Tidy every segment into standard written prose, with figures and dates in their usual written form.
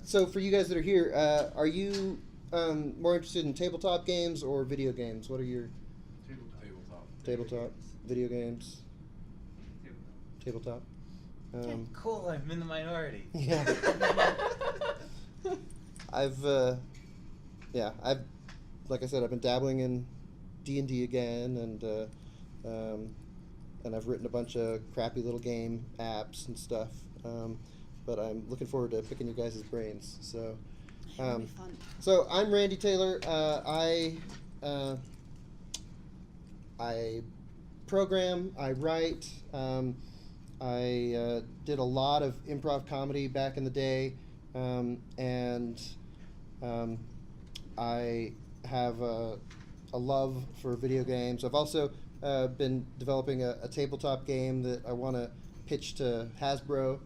So for you guys that are here, are you more interested in tabletop games or video games? What are your tabletop video games? Tabletop. Cool, I'm in the minority. Yeah. I've like I said, I've been dabbling in D&D again, and I've written a bunch of crappy little game apps and stuff. But I'm looking forward to picking you guys' brains. So, It'll be fun. So I'm Randy Tayler. I program. I write. I did a lot of improv comedy back in the day, and I have a love for video games. I've also been developing a tabletop game that I want to pitch to Hasbro.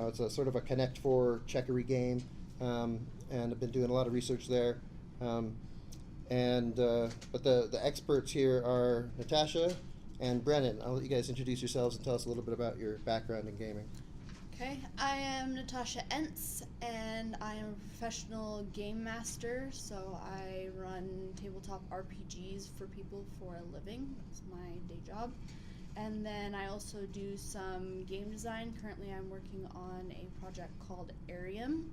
It's a sort of a Connect 4 checkery game, and I've been doing a lot of research there. But the experts here are Natasha and Brennan. I'll let you guys introduce yourselves and tell us a little bit about your background in gaming. Okay, I am Natasha Ence, and I am a professional game master, so I run tabletop RPGs for people for a living. That's my day job. And then I also do some game design. Currently I'm working on a project called Arium,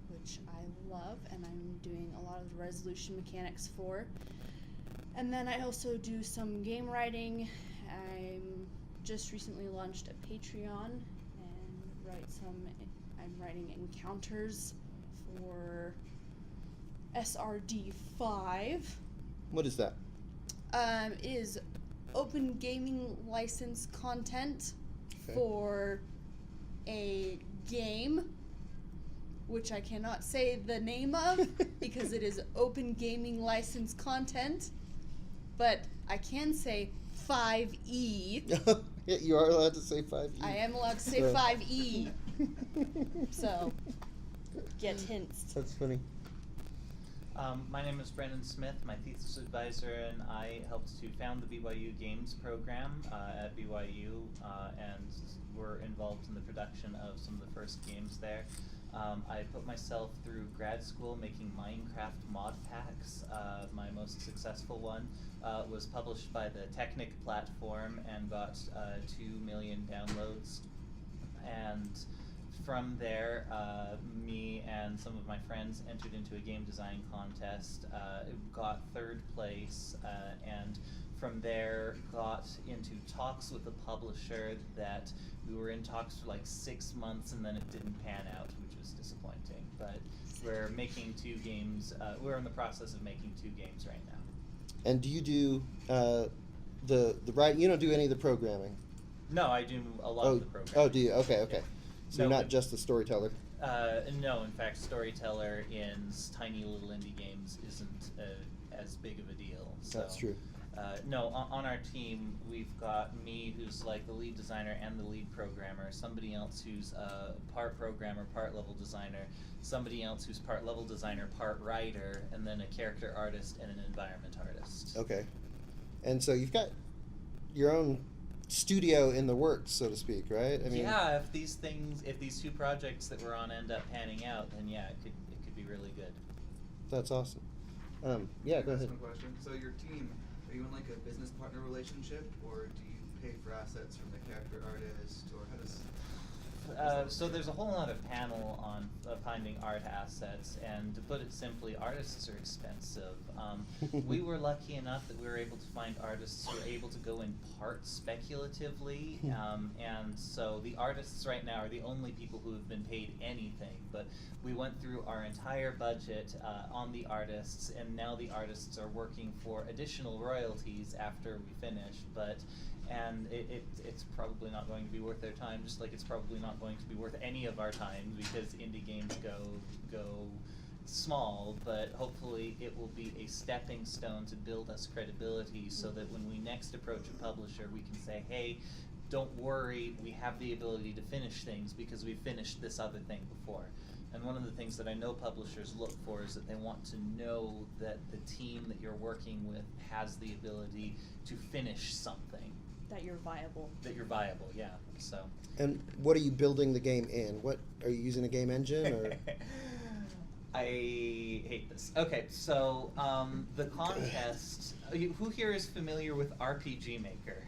which I love, and I'm doing a lot of the resolution mechanics for. And then I also do some game writing. I'm just recently launched a Patreon and I'm writing encounters for SRD5. What is that? It is open gaming license content for a game, which I cannot say the name of because it is open gaming license content, but I can say 5E. Yeah, you are allowed to say 5E. I am allowed to say 5E. So, get hints. That's funny. My name is Brennan Smith, my thesis advisor, and I helped to found the BYU Games program at BYU, and were involved in the production of some of the first games there. I put myself through grad school making Minecraft mod packs. My most successful one was published by the Technic platform and got 2 million downloads. And from there, me and some of my friends entered into a game design contest, got 3rd place, and from there got into talks with the publisher that we were in talks for like 6 months, and then it didn't pan out, which was disappointing. But we're making 2 games. We're in the process of making 2 games right now. And do you do the writing? You don't do any of the programming? No, I do a lot of the programming. Oh, do you? Okay. So No, you're not just the storyteller. No, in fact, storyteller in tiny little indie games isn't as big of a deal. So, That's true. No, on our team, we've got me, who's like the lead designer and the lead programmer, somebody else who's part programmer, part level designer, somebody else who's part level designer, part writer, and then a character artist and an environment artist. Okay. And so you've got your own studio in the works, so to speak, right? I mean, yeah, if these 2 projects that we're on end up panning out, then yeah, it could be really good. That's awesome. Yeah, go ahead. One question. So your team, are you in like a business partner relationship, or do you pay for assets from the character artist, or how does? So there's a whole other panel on finding art assets, and to put it simply, artists are expensive. We were lucky enough that we were able to find artists who are able to go in part speculatively, and so the artists right now are the only people who have been paid anything, but we went through our entire budget on the artists, and now the artists are working for additional royalties after we finish, and it's probably not going to be worth their time, just like it's probably not going to be worth any of our time, because indie games go small, but hopefully it will be a stepping stone to build us credibility so that when we next approach a publisher, we can say, hey, don't worry, we have the ability to finish things because we've finished this other thing before. And one of the things that I know publishers look for is that they want to know that the team that you're working with has the ability to finish something. that you're viable. That you're viable, yeah. So. And what are you building the game in? What are you using, a game engine or? I hate this. Okay, so the contest. Who here is familiar with RPG Maker?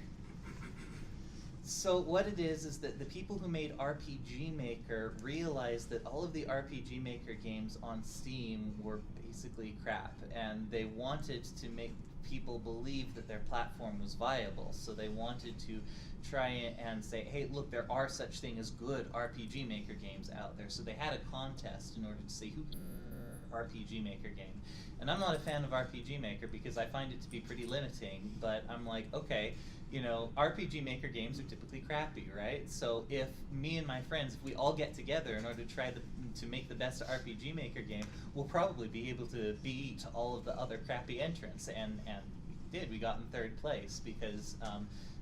So what it is that the people who made RPG Maker realized that all of the RPG Maker games on Steam were basically crap, and they wanted to make people believe that their platform was viable. So they wanted to try and say, hey, look, there are such thing as good RPG Maker games out there. So they had a contest in order to say who RPG Maker game. And I'm not a fan of RPG Maker because I find it to be pretty limiting, but I'm like, okay, you know, RPG Maker games are typically crappy, right? So if me and my friends, if we all get together in order to try to make the best RPG Maker game, we'll probably be able to beat all of the other crappy entrants. And we did. We got in third place because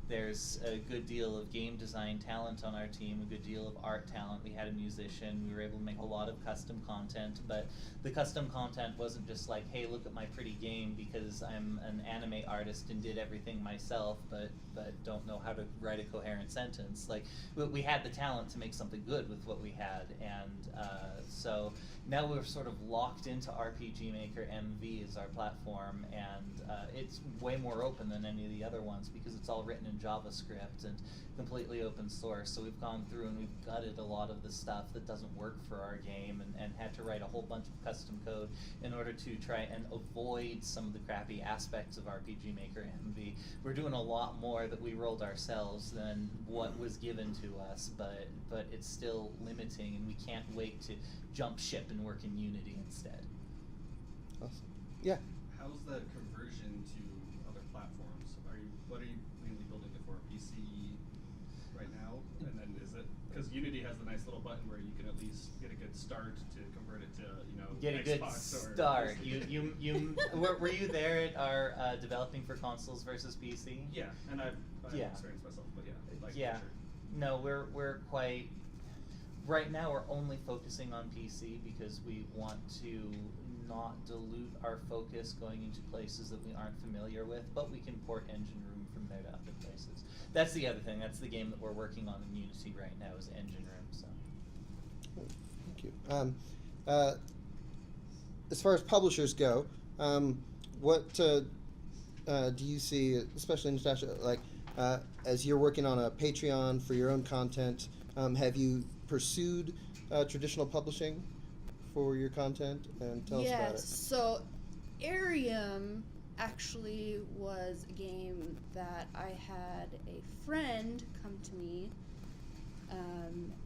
there's a good deal of game design talent on our team, a good deal of art talent. We had a musician. We were able to make a lot of custom content, but the custom content wasn't just like, hey, look at my pretty game because I'm an anime artist and did everything myself, but don't know how to write a coherent sentence. Like, we had the talent to make something good with what we had, and so now we're sort of locked into RPG Maker MV as our platform, and it's way more open than any of the other ones because it's all written in JavaScript and completely open source. So we've gone through and we've gutted a lot of the stuff that doesn't work for our game and had to write a whole bunch of custom code in order to try and avoid some of the crappy aspects of RPG Maker MV. We're doing a lot more that we rolled ourselves than what was given to us, but it's still limiting, and we can't wait to jump ship and work in Unity instead. Awesome. Yeah. How's the conversion to other platforms? What are you mainly building it for? PC right now, and then is it because Unity has the nice little button where you can at least get a good start to convert it to Get a good start. Were you there at our developing for consoles versus PC? Yeah, and I've Yeah. experienced myself, but yeah, Yeah. for sure. No, we're quite. Right now, we're only focusing on PC because we want to not dilute our focus going into places that we aren't familiar with, but we can port Engine Room from there to other places. That's the other thing. That's the game that we're working on in Unity right now is Engine Room. So. Thank you. As far as publishers go, what do you see, especially Natasha, like as you're working on a Patreon for your own content, have you pursued traditional publishing for your content? And tell us about it. Yes, so Arium actually was a game that I had a friend come to me,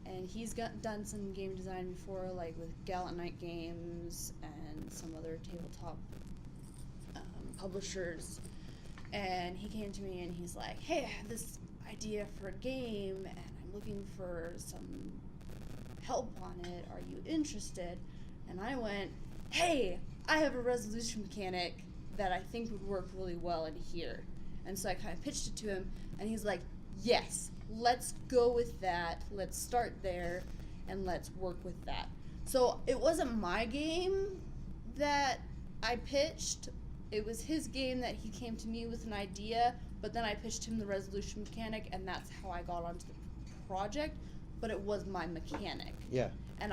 and he's done some game design before, like with Gallant Knight Games and some other tabletop publishers, and he came to me and he's like, hey, I have this idea for a game and I'm looking for some help on it, are you interested? And I went, hey, I have a resolution mechanic that I think would work really well in here. And so I kind of pitched it to him, and he's like, yes, let's go with that, let's start there, and let's work with that. So it wasn't my game that I pitched, it was his game that he came to me with an idea, but then I pitched him the resolution mechanic, and that's how I got onto the project, but it was my mechanic. Yeah. And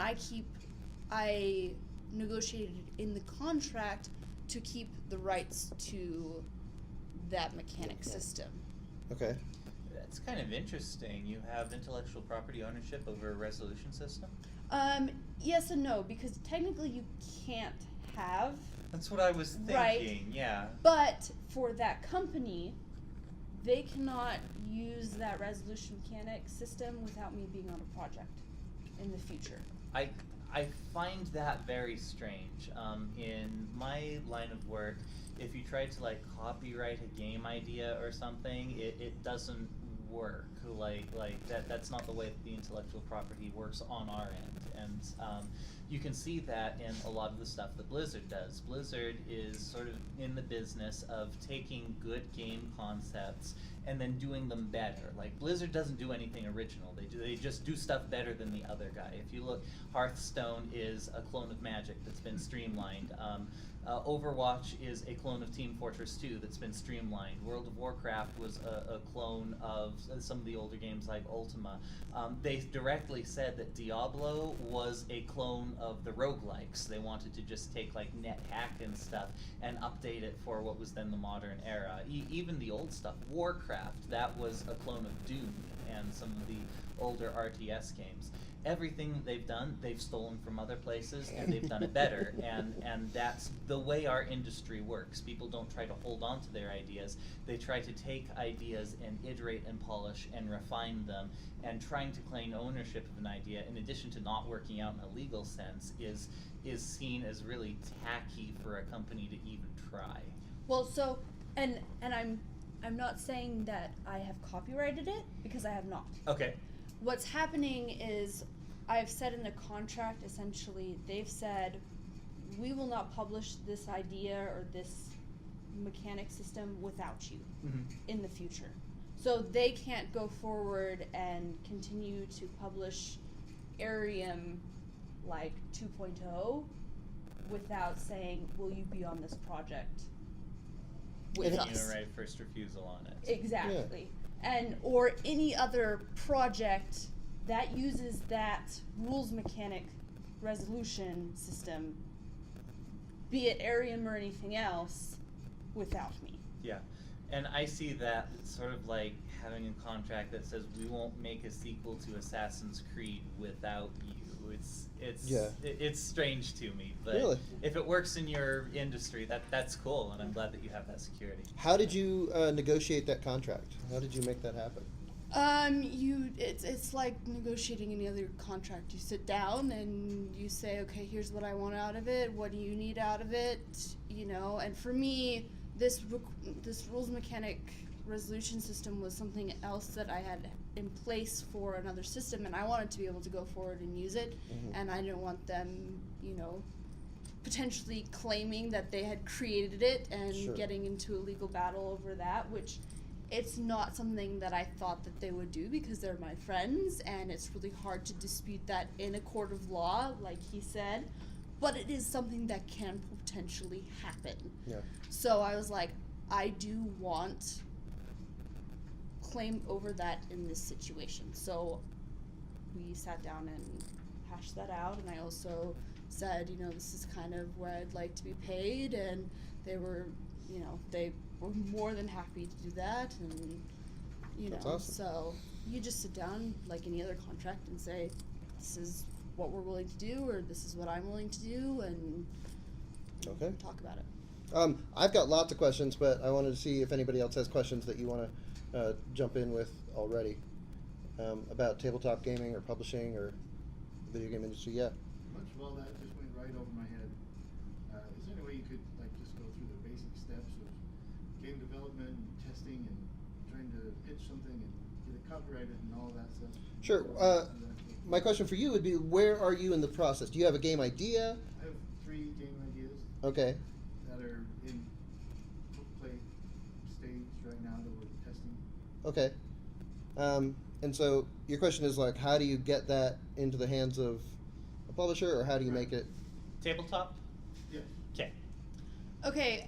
I negotiated in the contract to keep the rights to that mechanic system. Okay. That's kind of interesting. You have intellectual property ownership over a resolution system? Yes and no, because technically you can't have. That's what I was thinking, Right. Yeah. But for that company, they cannot use that resolution mechanic system without me being on a project in the future. I find that very strange. In my line of work, if you try to like copyright a game idea or something, it doesn't work. That's not the way that the intellectual property works on our end, and you can see that in a lot of the stuff that Blizzard does. Blizzard is sort of in the business of taking good game concepts and then doing them better. Like, Blizzard doesn't do anything original. They just do stuff better than the other guy. If you look, Hearthstone is a clone of Magic that's been streamlined. Overwatch is a clone of Team Fortress 2 that's been streamlined. World of Warcraft was a clone of some of the older games like Ultima. They directly said that Diablo was a clone of the roguelikes. They wanted to just take like NetHack and stuff and update it for what was then the modern era. Even the old stuff, Warcraft, that was a clone of Doom and some of the older RTS games. Everything that they've done, they've stolen from other places, and they've done it better. And that's the way our industry works. People don't try to hold on to their ideas. They try to take ideas and iterate and polish and refine them. And trying to claim ownership of an idea, in addition to not working out in a legal sense, is seen as really tacky for a company to even try. Well, so, and I'm not saying that I have copyrighted it, because I have not. Okay. What's happening is, I've said in the contract, essentially, they've said, we will not publish this idea or this mechanic system without you in the future. So they can't go forward and continue to publish Arium like 2.0 without saying, will you be on this project with us? You know, right, first refusal on it. Exactly. Yeah. And or any other project that uses that rules mechanic resolution system, be it Arium or anything else, without me. Yeah. And I see that sort of like having a contract that says we won't make a sequel to Assassin's Creed without you. It's strange to me, but really? If it works in your industry, that's cool, and I'm glad that you have that security. How did you negotiate that contract? How did you make that happen? It's like negotiating any other contract. You sit down and you say, okay, here's what I want out of it. What do you need out of it? You know, and for me, this rules mechanic resolution system was something else that I had in place for another system, and I wanted to be able to go forward and use it, and I didn't want them, you know, potentially claiming that they had created it and getting into a legal battle over that, which it's not something that I thought that they would do because they're my friends, and it's really hard to dispute that in a court of law, like he said, but it is something that can potentially happen. Yeah. So I was like, I do want claim over that in this situation. So we sat down and hashed that out, and I also said, you know, this is kind of where I'd like to be paid, and they were, you know, they were more than happy to do that, and you That's know, awesome. So you just sit down like any other contract and say, this is what we're willing to do, or this is what I'm willing to do, and talk about it. I've got lots of questions, but I wanted to see if anybody else has questions that you want to jump in with already about tabletop gaming or publishing or video game industry. Yeah. Much of all that just went right over my head. Is there any way you could like just go through the basic steps of game development, and testing, and trying to pitch something and get it copyrighted and all that stuff? Sure. My question for you would be, where are you in the process? Do you have a game idea? I have 3 game ideas. Okay. That are in play stage right now that we're testing. Okay. And so your question is like, how do you get that into the hands of a publisher, or how do you make it? Tabletop? Yeah. Okay. Okay,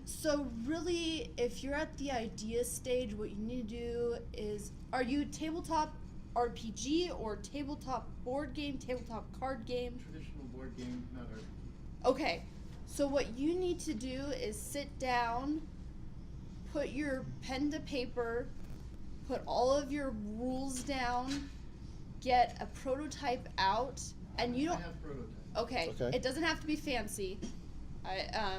so really, if you're at the idea stage, what you need to do is, are you tabletop RPG or tabletop board game, tabletop card game? Traditional board game, not RPG. Okay, so what you need to do is sit down, put your pen to paper, put all of your rules down, get a prototype out, and you don't... I have prototypes. Okay, Okay. it doesn't have to be fancy.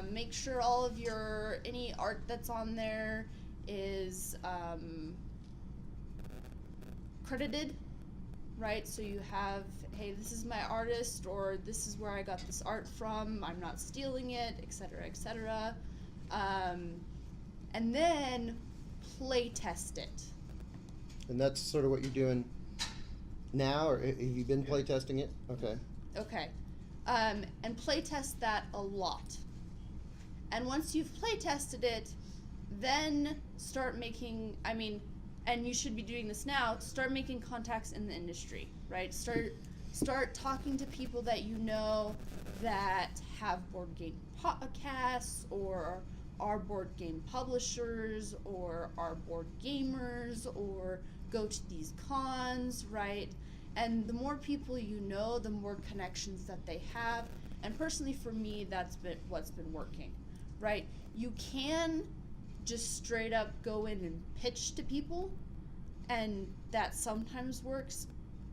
Make sure all of your, any art that's on there is credited, right? So you have, hey, this is my artist, or this is where I got this art from, I'm not stealing it, etc., etc. And then play test it. And that's sort of what you're doing now, or have you been playtesting it? Okay. Okay. And playtest that a lot. And once you've playtested it, then start making, and you should be doing this now, start making contacts in the industry, right? Start talking to people that you know that have board game podcasts, or are board game publishers, or are board gamers, or go to these cons, right? And the more people you know, the more connections that they have. And personally for me, that's been what's been working, right? You can just straight up go in and pitch to people, and that sometimes works,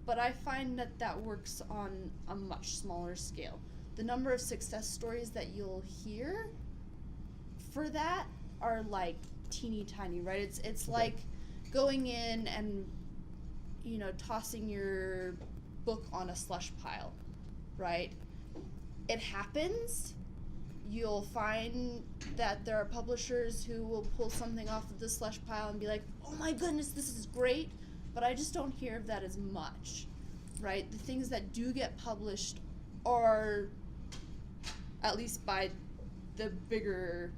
but I find that that works on a much smaller scale. The number of success stories that you'll hear for that are like teeny tiny, right? It's like going in and, you know, tossing your book on a slush pile, right? It happens. You'll find that there are publishers who will pull something off of the slush pile and be like, oh my goodness, this is great, but I just don't hear of that as much, right? The things that do get published are, at least by the bigger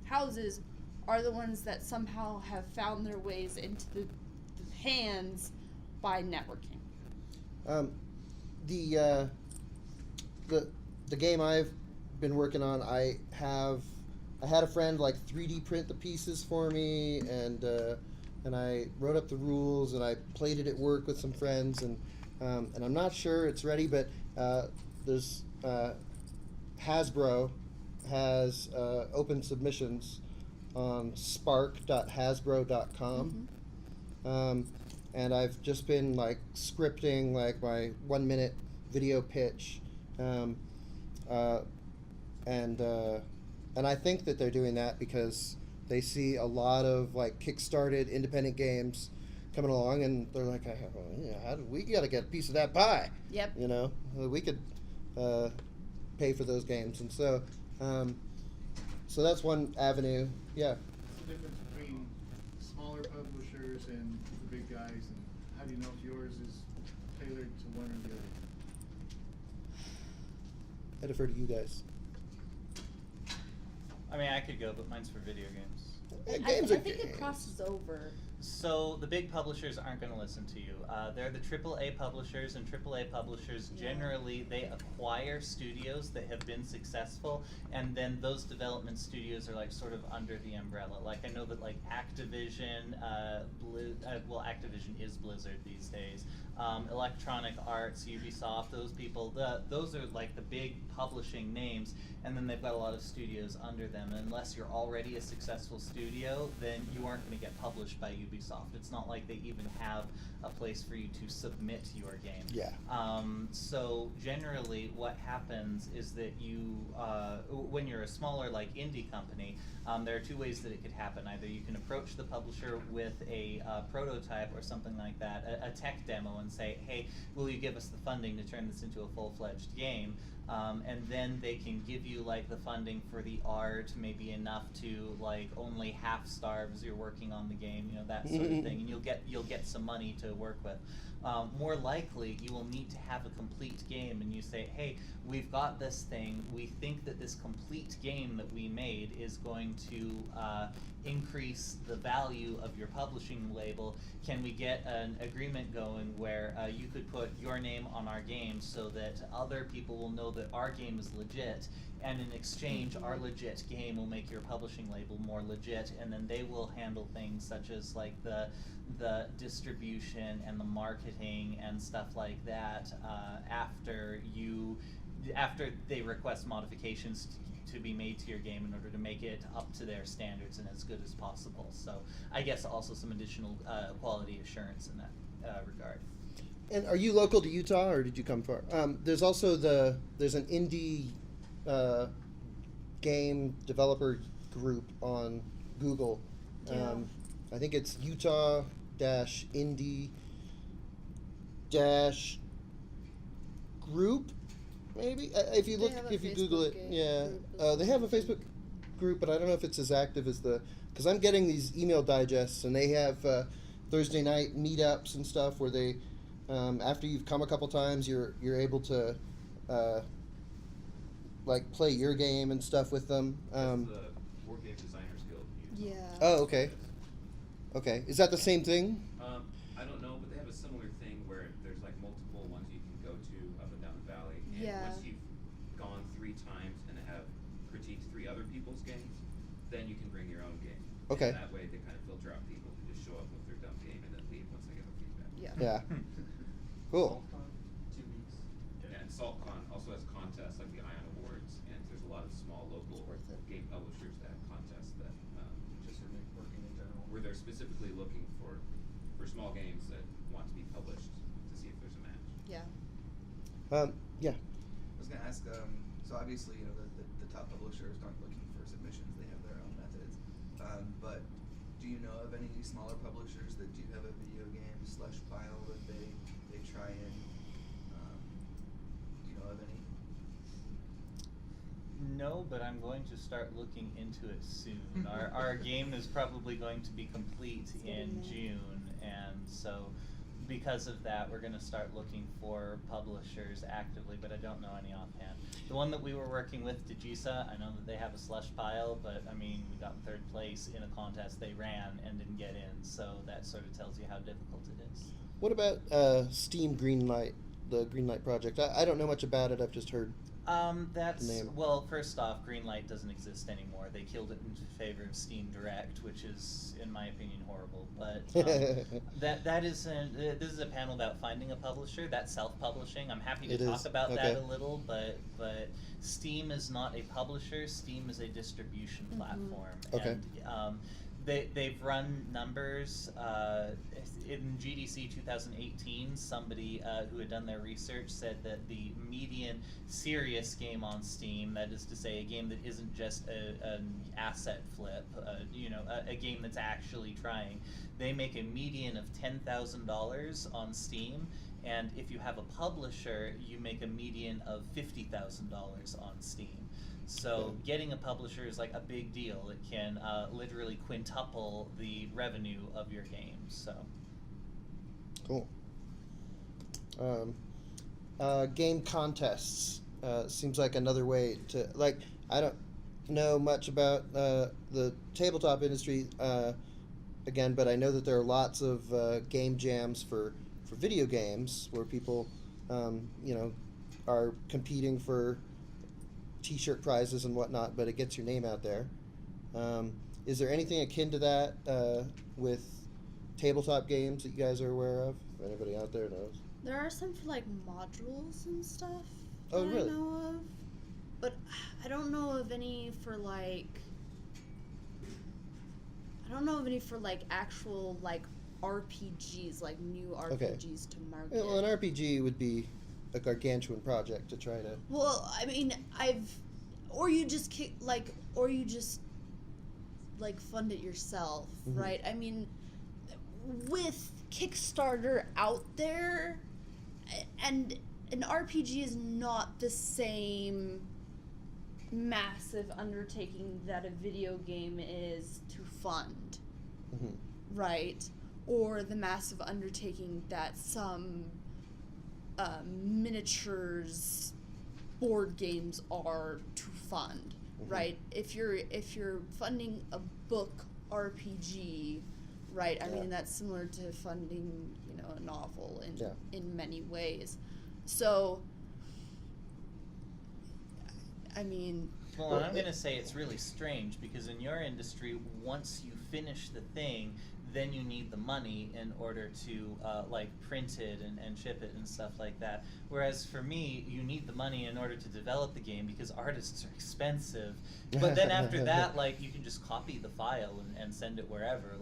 houses, are the ones that somehow have found their ways into the hands by networking. The game I've been working on, I had a friend like 3D print the pieces for me, and I wrote up the rules, and I played it at work with some friends, and I'm not sure it's ready, but there's Hasbro has open submissions on spark.hasbro.com. And I've just been like scripting like my 1 minute video pitch, and I think that they're doing that because they see a lot of like kickstarted independent games coming along, and they're like, we got to get a piece of that pie. Yep. You know, we could pay for those games, and so that's one avenue. Yeah. What's the difference between smaller publishers and the big guys, and how do you know if yours is tailored to one or the other? I defer to you guys. I mean, I could go, but mine's for video games. Yeah, I games are think it games. crosses over. So the big publishers aren't going to listen to you. They're the AAA publishers, and AAA publishers generally, they acquire studios that have been successful, and then those development studios are like sort of under the umbrella. Like I know that like Activision, Activision is Blizzard these days. Electronic Arts, Ubisoft, those people, those are like the big publishing names, and then they've got a lot of studios under them. And unless you're already a successful studio, then you aren't going to get published by Ubisoft. It's not like they even have a place for you to submit your game. Yeah. So generally what happens is that you, when you're a smaller like indie company, there are two ways that it could happen. Either you can approach the publisher with a prototype or something like that, a tech demo, and say, hey, will you give us the funding to turn this into a full-fledged game? And then they can give you like the funding for the art, maybe enough to like only half starve as you're working on the game, you know, that sort of thing, and you'll get some money to work with. More likely, you will need to have a complete game, and you say, hey, we've got this thing, we think that this complete game that we made is going to increase the value of your publishing label. Can we get an agreement going where you could put your name on our game so that other people will know that our game is legit, and in exchange, our legit game will make your publishing label more legit, and then they will handle things such as like the distribution and the marketing and stuff like that after they request modifications to be made to your game in order to make it up to their standards and as good as possible. So I guess also some additional quality assurance in that regard. And are you local to Utah, or did you come far? There's also there's an indie game developer group on Google. Yeah. I think it's Utah-indie-group, maybe. If you Google it, yeah. They have a Facebook group, but I don't know if it's as active as because I'm getting these email digests, and they have Thursday night meetups and stuff where they, after you've come a couple times, you're able to, like, play your game and stuff with them. That's the Board Game Designers Guild. Yeah. Oh, okay. Okay. Is that the same thing? I don't know, but they have a similar thing where there's like multiple ones you can go to up and down the valley. And Yeah. once you've gone 3 times and have critiqued 3 other people's games, then you can bring your own game. Okay. And that way they kind of filter out people who just show up with their dumb game and then leave once they get the feedback. Yeah. Yeah. Cool. SaltCon, 2 weeks. Yeah, and SaltCon also has contests like the Ion Awards, and there's a lot of small local It's worth it. game publishers that have contests that Just for networking in general. where they're specifically looking for small games that want to be published to see if there's a match. Yeah. Yeah. I was gonna ask, so obviously, you know, the top publishers aren't looking for submissions, they have their own methods. But do you know of any smaller publishers that do have a video game slush pile that they try and, do you know of any? No, but I'm going to start looking into it soon. Our game is probably going to be complete in June, and so because of that, we're going to start looking for publishers actively, but I don't know any offhand. The one that we were working with, Digisa, I know that they have a slush pile, but I mean, we got 3rd place in a contest they ran and didn't get in, so that sort of tells you how difficult it is. What about Steam Greenlight, the Greenlight project? I don't know much about it. I've just heard. That's, Name. well, first off, Greenlight doesn't exist anymore. They killed it in favor of Steam Direct, which is, in my opinion, horrible. But this is a panel about finding a publisher. That's self-publishing. I'm happy to It talk is. about Okay. that a little, but Steam is not a publisher. Steam is a distribution platform. Okay. And, they've run numbers in GDC 2018. Somebody who had done their research said that the median serious game on Steam, that is to say, a game that isn't just an asset flip, a game that's actually trying, they make a median of $10,000 on Steam. And if you have a publisher, you make a median of $50,000 on Steam. So getting a publisher is like a big deal. It can literally quintuple the revenue of your game. So Cool. Game contests seems like another way to, like, I don't know much about the tabletop industry again, but I know that there are lots of game jams for video games where people are competing for T-shirt prizes and whatnot, but it gets your name out there. Is there anything akin to that with tabletop games that you guys are aware of? If anybody out there knows. There are some for like modules and stuff Oh, that really? I know of, but I don't know of any for like. I don't know of any for like actual like RPGs, like new RPGs to market. Yeah, well, an RPG would be a gargantuan project to try to. Well, I mean, or you just fund it yourself, Mhm. right? I mean, with Kickstarter out there, and an RPG is not the same massive undertaking that a video game is to fund, Mhm. right? Or the massive undertaking that some miniatures board games are to fund, Mhm. right? If you're funding a book RPG, right? I Yeah. mean, that's similar to funding, a novel Yeah. in many ways. So, I mean, well, and I'm going to say it's really strange because in your industry, once you finish the thing, then you need the money in order to print it and ship it and stuff like that. Whereas for me, you need the money in order to develop the game because artists are expensive. But then after that, you can just copy the file and send it wherever.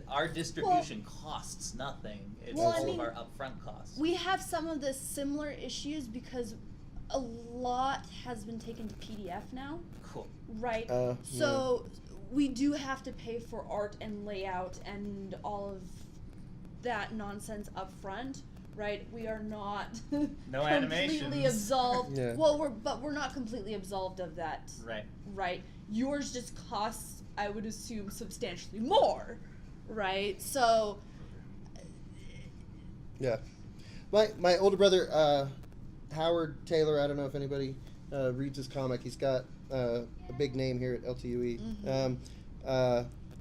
Our distribution costs nothing. It's Well, all of our upfront costs. we have some of the similar issues because a lot has been taken to PDF now, Cool. right? So we do have to pay for art and layout and all of that nonsense up front, right? We are not No completely animations. absolved. Yeah. Well, we're not completely absolved of that, Right. right? Yours just costs, I would assume, substantially more, right? So Yeah. My older brother, Howard Tayler, I don't know if anybody reads his comic. He's got a big name here at LTUE.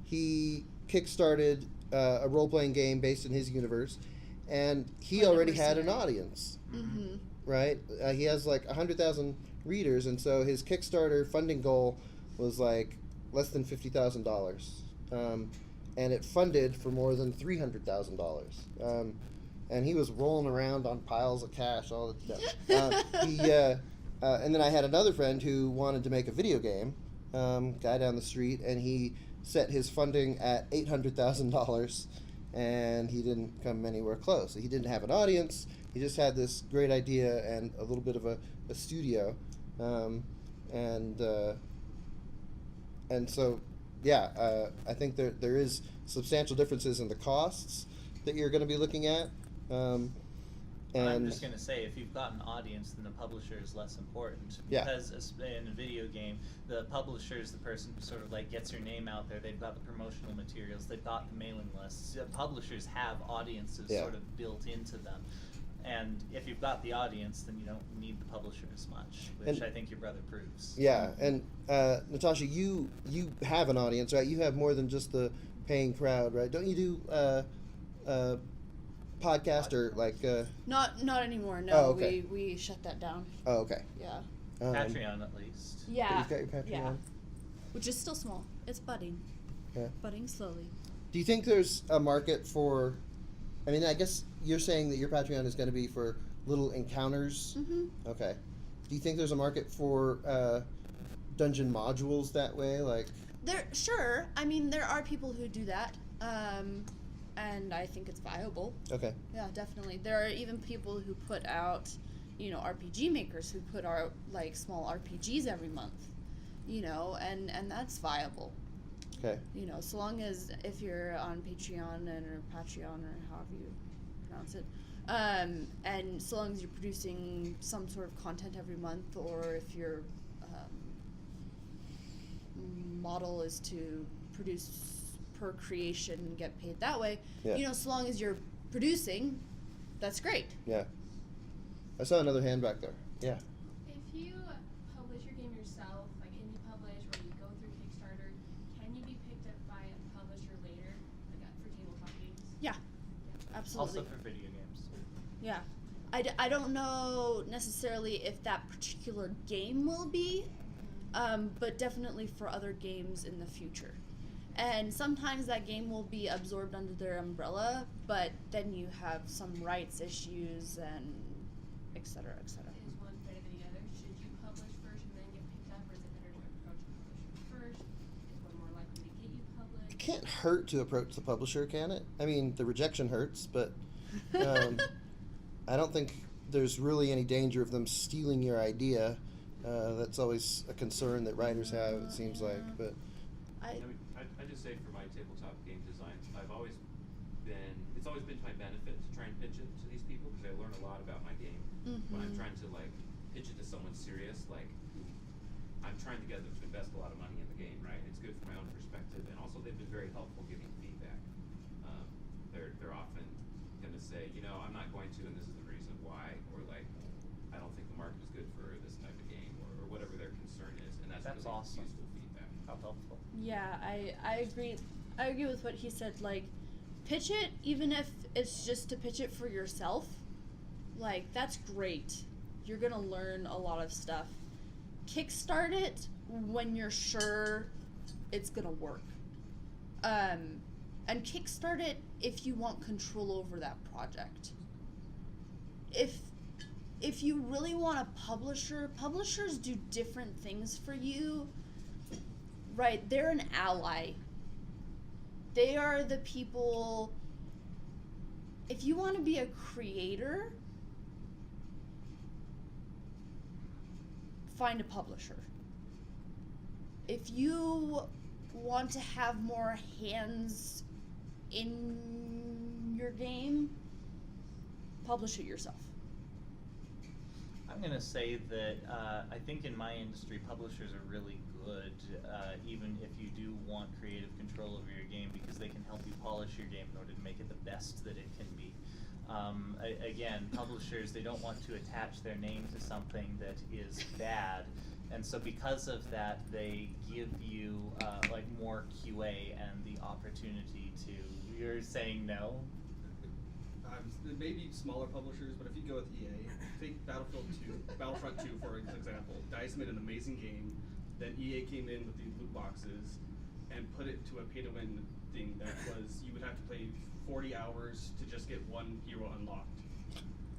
He kickstarted a role-playing game based in his universe, and he already had an audience, right? He has like 100,000 readers, and so his Kickstarter funding goal was like less than $50,000, and it funded for more than $300,000. And he was rolling around on piles of cash all the time. And then I had another friend who wanted to make a video game, guy down the street, and he set his funding at $800,000, and he didn't come anywhere close. He didn't have an audience. He just had this great idea and a little bit of a studio, and so, yeah, I think there is substantial differences in the costs that you're going to be looking at. And I'm just going to say, if you've got an audience, then the publisher is less important. Because in a video game, the publisher is the person who sort of like gets your name out there. They've got the promotional materials. They've got the mailing lists. Publishers have audiences sort of built into them. And if you've got the audience, then you don't need the publisher as much, which I think your brother proves. Yeah, and Natasha, you have an audience, right? You have more than just the paying crowd, right? Don't you do podcast or like Not anymore. No, Oh, okay. we shut that down. Oh, okay. Yeah. Patreon, at least. Yeah. You've got your Patreon. Yeah. Which is still small. It's budding. Yeah. Budding slowly. Do you think there's a market for? I mean, I guess you're saying that your Patreon is going to be for little encounters. Okay. Do you think there's a market for dungeon modules that way? Like. Sure. I mean, there are people who do that. And I think it's viable. Okay. Yeah, definitely. There are even people who put out, RPG makers who put out like small RPGs every month, and that's viable. Okay. So long as if you're on Patreon or Patreon or however you pronounce it, and so long as you're producing some sort of content every month, or if your model is to produce per creation and get paid that way, so long as you're producing, that's great. Yeah. I saw another hand back there. Yeah. If you publish your game yourself, like indie publish, or you go through Kickstarter, can you be picked up by a publisher later, like for tabletop games? Yeah, absolutely. Also for video games. Yeah. I don't know necessarily if that particular game will be, but definitely for other games in the future. And sometimes that game will be absorbed under their umbrella, but then you have some rights issues and et cetera, et cetera. Is one better than the other? Should you publish first and then get picked up, or is it better to approach the publisher first? Is one more likely to get you published? It can't hurt to approach the publisher, can it? I mean, the rejection hurts, but I don't think there's really any danger of them stealing your idea. That's always a concern that writers have, it seems like, but... I just say for my tabletop game designs, it's always been to my benefit to try and pitch it to these people, because I learn a lot about my game. When I'm trying to pitch it to someone serious, I'm trying to get them to invest a lot of money in the game, right? It's good from my own perspective, and also they've been very helpful giving feedback. They're often going to say, I'm not going to, and this is the reason why, or I don't think the market is good for this type of game, or whatever their concern is, and that's really awesome. Useful feedback. How helpful. Yeah, I agree. I agree with what he said. Pitch it, even if it's just to pitch it for yourself. That's great. You're gonna learn a lot of stuff. Kickstart it when you're sure it's gonna work. And kickstart it if you want control over that project. If you really want a publisher, publishers do different things for you. Right, they're an ally. They are the people. If you want to be a creator, find a publisher. If you want to have more hands in your game, publish it yourself. I'm going to say that I think in my industry, publishers are really good, even if you do want creative control over your game, because they can help you polish your game in order to make it the best that it can be. Again, publishers, they don't want to attach their name to something that is bad, and so because of that, they give you like more QA and the opportunity to. You're saying no? Maybe smaller publishers, but if you go with EA, take Battlefront 2 for example. DICE made an amazing game, then EA came in with these loot boxes and put it to a pay-to-win thing that was, you would have to play 40 hours to just get one hero unlocked.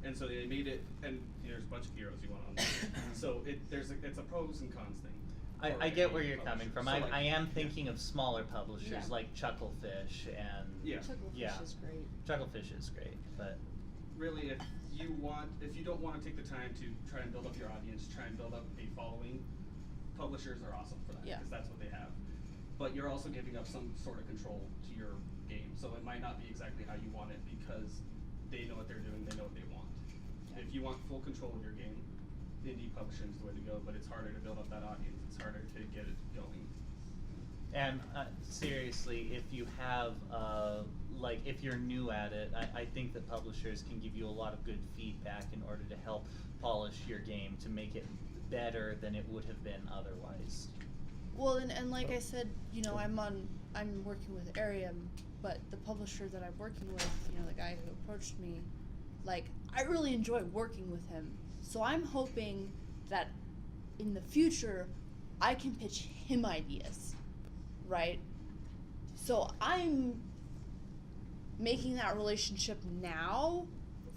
And so they made it, and there's a bunch of heroes you want to unlock. So it's a pros and cons thing. I get where you're coming from. So I am thinking of smaller publishers like Chucklefish and Chucklefish is great. Chucklefish is great, but really, if you don't want to take the time to try and build up your audience, try and build up a following, publishers are awesome for that because that's what they have. But you're also giving up some sort of control to your game, so it might not be exactly how you want it because they know what they're doing, they know what they want. If you want full control of your game, indie publishing is the way to go, but it's harder to build up that audience. It's harder to get it going. And seriously, if you have, like, if you're new at it, I think that publishers can give you a lot of good feedback in order to help polish your game to make it better than it would have been otherwise. Well, and like I said, you know, I'm working with Arium, but the publisher that I'm working with, you know, the guy who approached me, like, I really enjoy working with him. So I'm hoping that in the future, I can pitch him ideas, right? So I'm making that relationship now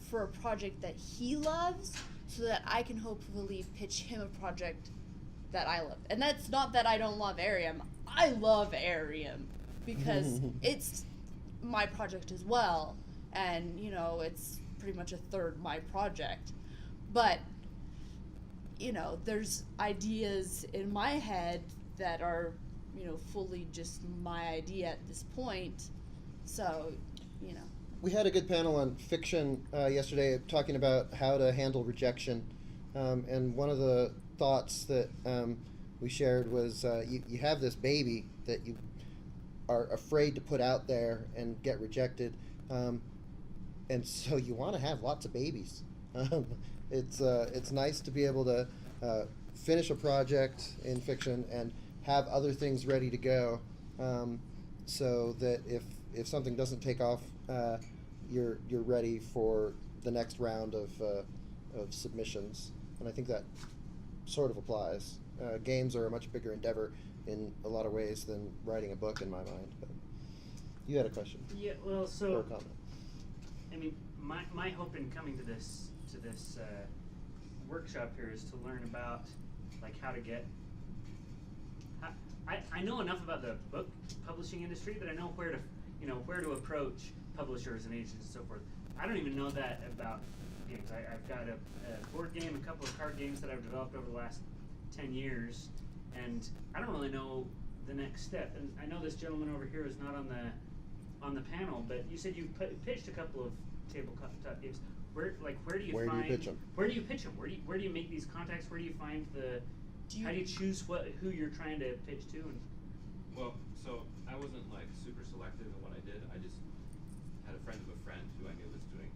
for a project that he loves so that I can hopefully pitch him a project that I love. And that's not that I don't love Arium. I love Arium because it's my project as well. And, you know, it's pretty much a third my project. But, you know, there's ideas in my head that are, you know, fully just my idea at this point. So, you know. We had a good panel on fiction yesterday talking about how to handle rejection. And one of the thoughts that we shared was you have this baby that you are afraid to put out there and get rejected. And so you want to have lots of babies. It's nice to be able to finish a project in fiction and have other things ready to go, so that if something doesn't take off, you're ready for the next round of submissions. And I think that sort of applies. Games are a much bigger endeavor in a lot of ways than writing a book, in my mind. But you had a question. Yeah, well, so or a comment. I mean, my hope in coming to this workshop here is to learn about like how to get. I know enough about the book publishing industry that I know where to approach publishers and agents and so forth. I don't even know that about games. I've got a board game, a couple of card games that I've developed over the last 10 years, and I don't really know the next step. And I know this gentleman over here is not on the panel, but you said you pitched a couple of tabletop games. Where do you pitch them? Where do you pitch them? Where do you make these contacts? Where do you find how do you choose who you're trying to pitch to? And well, so I wasn't like super selective in what I did. I just had a friend of a friend who I knew was doing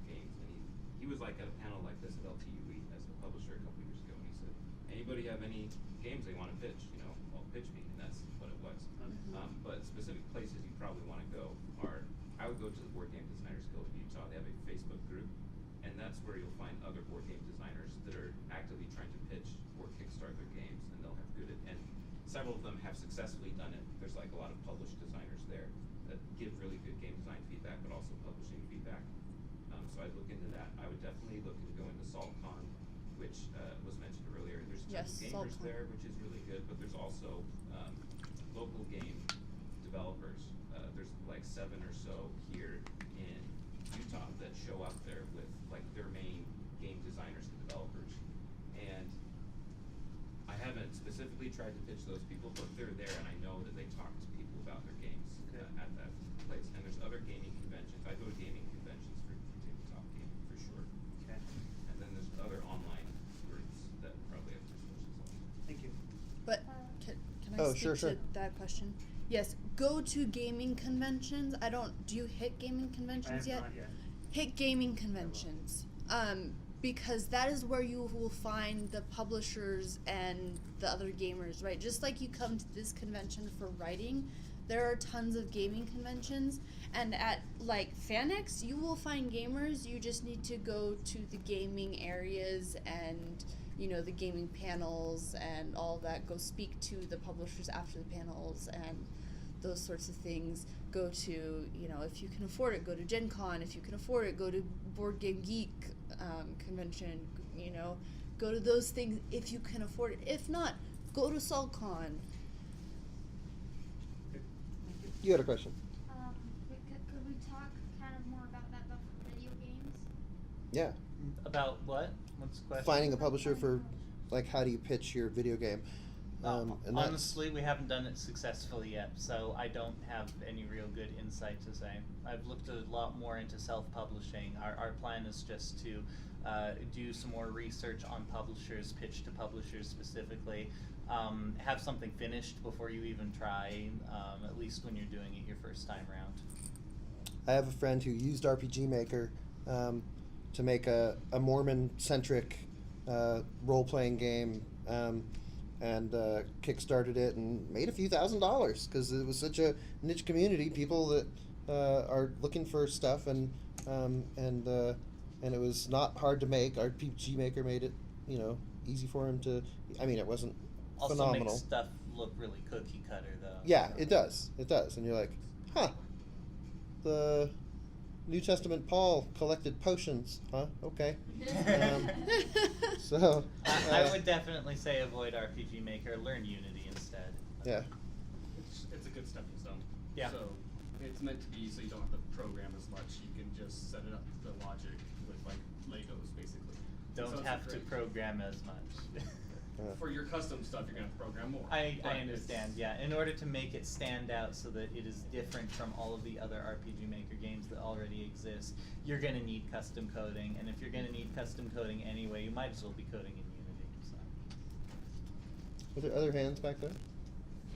games, and he was like at a panel like this at LTUE as a publisher a couple years ago, and he said, "Anybody have any games they want to pitch? You know, well, pitch me," and that's what it was. But specific places you probably want to go are, I would go to the Board Game Designers Guild of Utah. They have a Facebook group, and that's where you'll find other board game designers that are actively trying to pitch or kickstart their games, and they'll have good and several of them have successfully done it. There's like a lot of published designers there that give really good game design feedback, but also publishing feedback. So I'd look into that. I would definitely look into going to SaltCon, which was mentioned earlier. There's tons of gamers there, which is really good, but there's also local game developers. There's like 7 or so here in Utah that show up there with like their main game designers and developers. And I haven't specifically tried to pitch those people, but they're there, and I know that they talk to people about their games at that place. And there's other gaming conventions. I go to gaming conventions for tabletop gaming for sure. Okay. And then there's other online groups that probably have resources also. thank you. But can I speak to that question? Yes, go to gaming conventions. Do you hit gaming conventions I yet? have not yet. hit gaming conventions. Because that is where you will find the publishers and the other gamers, right? Just like you come to this convention for writing, there are tons of gaming conventions, and at like FanX, you will find gamers. You just need to go to the gaming areas and, you know, the gaming panels and all that. Go speak to the publishers after the panels and those sorts of things. Go to, you know, if you can afford it, go to Gen Con. If you can afford it, go to Board Game Geek convention, you know. Go to those things if you can afford it. If not, go to SolCon. You had a question. Could we talk kind of more about that, but for video games? Yeah. About what? What's the question? Finding a publisher for, like, how do you pitch your video game? And that's- Honestly, we haven't done it successfully yet, so I don't have any real good insight to say. I've looked a lot more into self-publishing. Our plan is just to do some more research on publishers, pitch to publishers specifically, have something finished before you even try, at least when you're doing it your first time around. I have a friend who used RPG Maker to make a Mormon-centric role-playing game, and kickstarted it and made a few $1,000s because it was such a niche community. People that are looking for stuff, and it was not hard to make. RPG Maker made it, you know, easy for him to. I mean, it wasn't Also phenomenal. makes stuff look really cookie cutter, though. Yeah, it does. It does, and you're like, huh. The New Testament Paul collected potions, huh? Okay. So I would definitely say avoid RPG Maker. Learn Unity instead. yeah. It's a good stepping stone. Yeah. So it's meant to be so you don't have to program as much. You can just set it up the logic with like Legos basically. So Don't it's have to great. program as much. For your custom stuff, you're gonna have to program more. I But understand, yeah. In order to make it stand out so that it is different from all of the other RPG Maker games that already exist, you're going to need custom coding, and if you're going to need custom coding anyway, you might as well be coding in Unity. So. Are there other hands back there?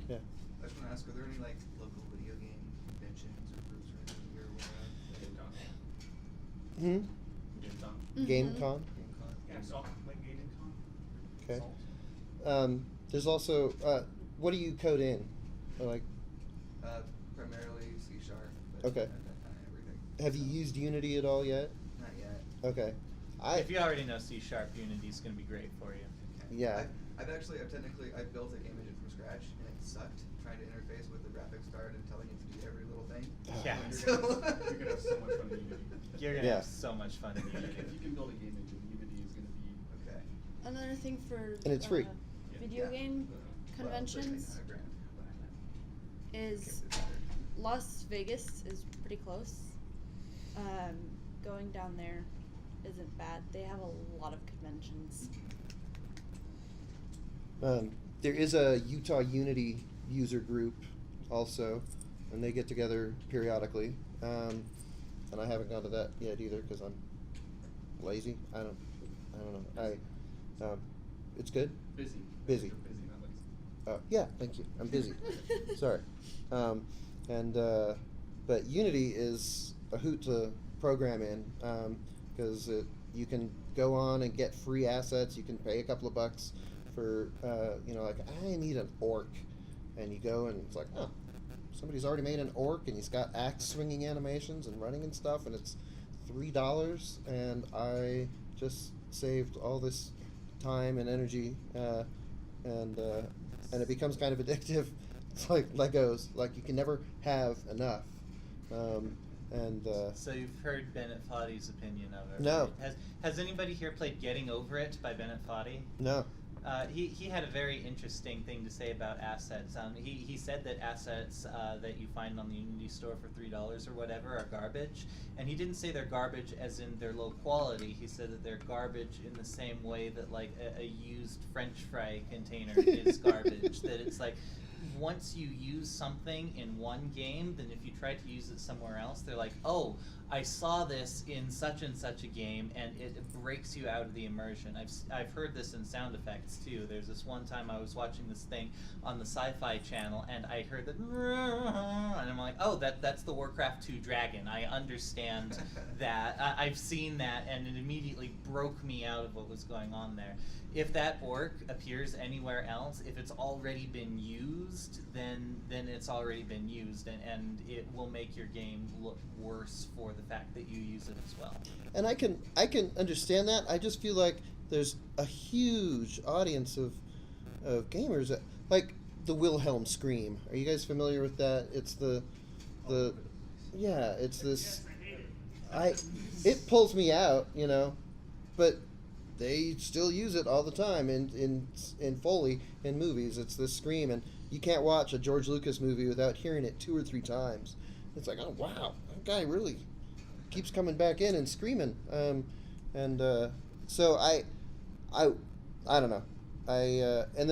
Yeah. I just want to ask, are there any like local video game conventions or groups or anything you're aware of? Game Hmm. Con. Mhm. GameCon. Yeah, Salt Lake Gaming Con. Okay. Salt. There's also what do you code in? Or like, Primarily C#. But Okay. Kind of everything. have you used Unity at all yet? Not yet. Okay. If you already know C#, Unity's going to be great for you. Okay. Yeah. I've built a game engine from scratch, and it sucked trying to interface with the graphics card and telling it to do every little thing. Yeah. You're gonna have so much fun in Unity. You're going to Yeah. have so much fun in Unity. If you can build a game engine, Unity is gonna be Okay. Another thing for And it's free. Video Yeah. game Well, it's like conventions $100,000. is Okay, better. Las Vegas is pretty close. Going down there isn't bad. They have a lot of conventions. There is a Utah Unity user group also, and they get together periodically. And I haven't gone to that yet either because I'm lazy. I don't know. It's good. busy. Busy. You're busy, not lazy. Yeah, thank you. I'm busy. Sorry. But Unity is a hoot to program in because you can go on and get free assets. You can pay a couple of bucks for, like, I need an orc. And you go and it's like, oh, somebody's already made an orc and he's got axe swinging animations and running and stuff, and it's $3. And I just saved all this time and energy, and it becomes kind of addictive. It's like Legos, like you can never have enough. So you've heard Bennett Foddy's opinion of it. No. Right? Has anybody here played Getting Over It by Bennett Foddy? No. He had a very interesting thing to say about assets. He said that assets that you find on the Unity store for $3 or whatever are garbage, and he didn't say they're garbage as in they're low quality. He said that they're garbage in the same way that like a used French fry container is garbage. That it's like once you use something in one game, then if you try to use it somewhere else, they're like, oh, I saw this in such and such a game, and it breaks you out of the immersion. I've heard this in sound effects too. There's this one time I was watching this thing on the Sci-Fi Channel, and I heard that, and I'm like, oh, that's the Warcraft 2 dragon. I understand that. I've seen that, and it immediately broke me out of what was going on there. If that orc appears anywhere else, if it's already been used, then it's already been used, and it will make your game look worse for the fact that you use it as well. And I can understand that. I just feel like there's a huge audience of gamers that, like the Wilhelm Scream. Are you guys familiar with that? It's it's this. It pulls me out, but they still use it all the time in Foley in movies. It's this scream, and you can't watch a George Lucas movie without hearing it 2 or 3 times. It's like, oh wow, that guy really keeps coming back in and screaming. So I don't know. And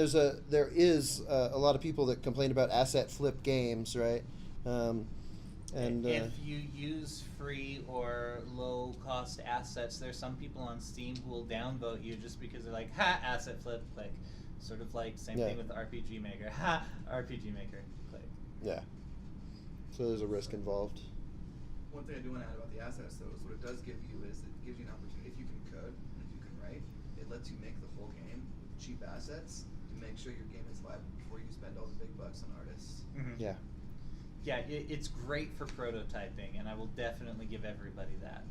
there is a lot of people that complain about asset flip games, right? If you use free or low-cost assets, there's some people on Steam who will downvote you just because they're like, ha, asset flip, click. Sort of like same thing with RPG Maker. Ha, RPG Maker, click. Yeah. So there's a risk involved. One thing I do want to add about the assets, though, is what it does give you is it gives you an opportunity. If you can code and if you can write, it lets you make the whole game with cheap assets to make sure your game is viable before you spend all the big bucks on artists. Mm-hmm. Yeah. Yeah, it's great for prototyping, and I will definitely give everybody that.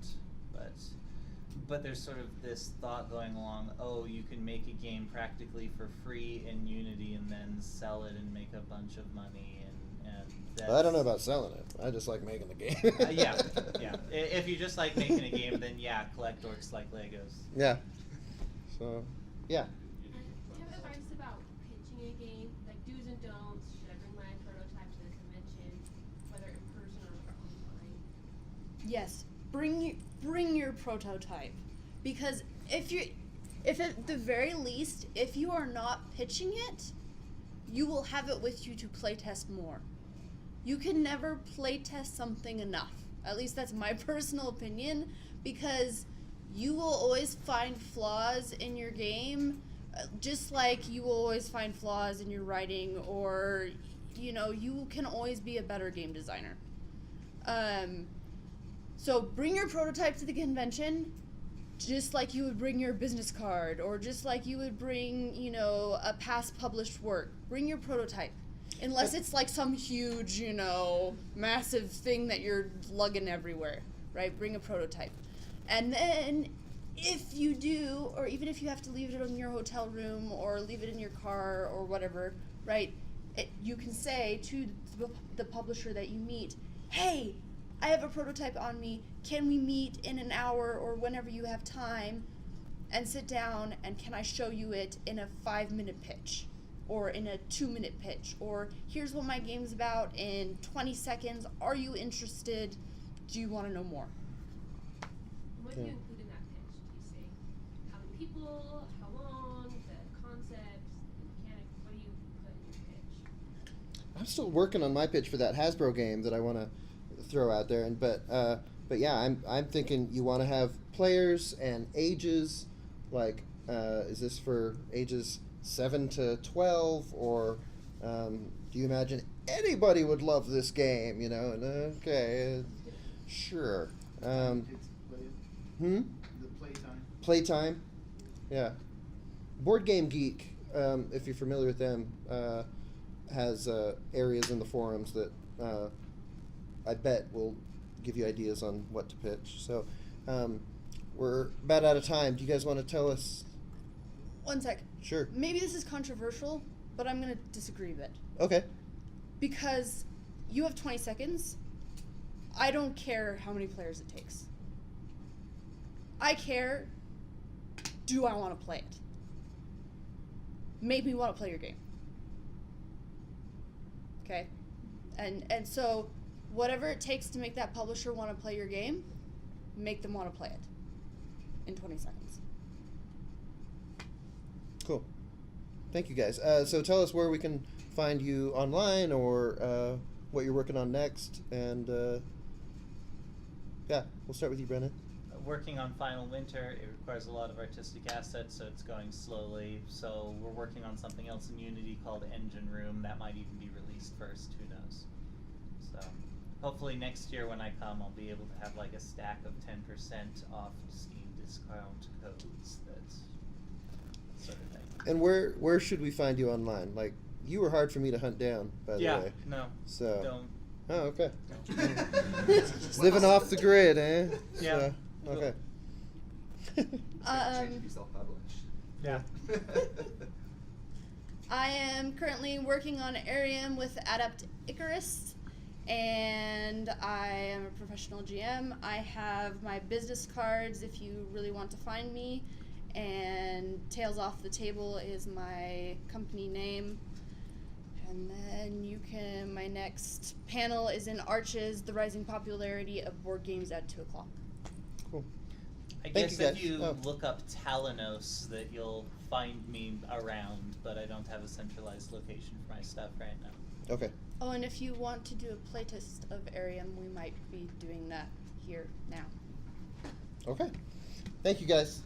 But there's sort of this thought going along, oh, you can make a game practically for free in Unity and then sell it and make a bunch of money, and that's... I don't know about selling it. I just like making the game. Yeah. If you just like making a game, then yeah, collect orcs like Legos. Yeah. So, yeah. Do you have advice about pitching a game, like do's and don'ts? Should I bring my prototype to the convention, whether in person or online? Yes, bring your prototype, because if at the very least, if you are not pitching it, you will have it with you to playtest more. You can never playtest something enough. At least that's my personal opinion, because you will always find flaws in your game, just like you will always find flaws in your writing, or you can always be a better game designer. So bring your prototype to the convention, just like you would bring your business card, or just like you would bring, a past published work. Bring your prototype. Unless it's like some huge, massive thing that you're lugging everywhere, right? Bring a prototype. And then if you do, or even if you have to leave it in your hotel room or leave it in your car or whatever, right? You can say to the publisher that you meet, hey, I have a prototype on me. Can we meet in an hour or whenever you have time and sit down, and can I show you it in a 5-minute pitch or in a 2-minute pitch, or here's what my game's about in 20 seconds. Are you interested? Do you want to know more? What do you include in that pitch? Do you say how many people, how long, the concepts, the mechanics? What do you put in your pitch? I'm still working on my pitch for that Hasbro game that I want to throw out there, but yeah, I'm thinking you want to have players and ages, like is this for ages 7 to 12, or do you imagine anybody would love this game? And okay, sure. The Playtime, yeah. Board Game Geek, if you're familiar with them, has areas in the forums that I bet will give you ideas on what to pitch. So we're about out of time. Do you guys want to tell us? One sec. Sure. Maybe this is controversial, but I'm going to disagree a bit. Okay. Because you have 20 seconds. I don't care how many players it takes. I care, do I want to play it? Make me want to play your game. Okay? And so whatever it takes to make that publisher want to play your game, make them want to play it in 20 seconds. Cool. Thank you, guys. So tell us where we can find you online or what you're working on next. And yeah, we'll start with you, Brennan. Working on Final Winter, it requires a lot of artistic assets, so it's going slowly. So we're working on something else in Unity called Engine Room. That might even be released first, who knows. So hopefully next year when I come, I'll be able to have like a stack of 10% off Steam discount codes, that sort of thing. And where should we find you online? Like, you were hard for me to hunt down, by the way. No, So. don't. Oh, okay. Don't. Living off the grid, eh? Yeah. So, okay. Change if you self-publish. Yeah. I am currently working on Arium with Adept Icarus, and I am a professional GM. I have my business cards if you really want to find me, and Tales Off the Table is my company name. And then my next panel is in Arches, the rising popularity of board games at 2 o'clock. Cool. I Thank guess you, if guys. you Oh. look up Talanos, that you'll find me around, but I don't have a centralized location for my stuff right now. Okay. Oh, and if you want to do a playtest of Arium, we might be doing that here now. Okay. Thank you, guys.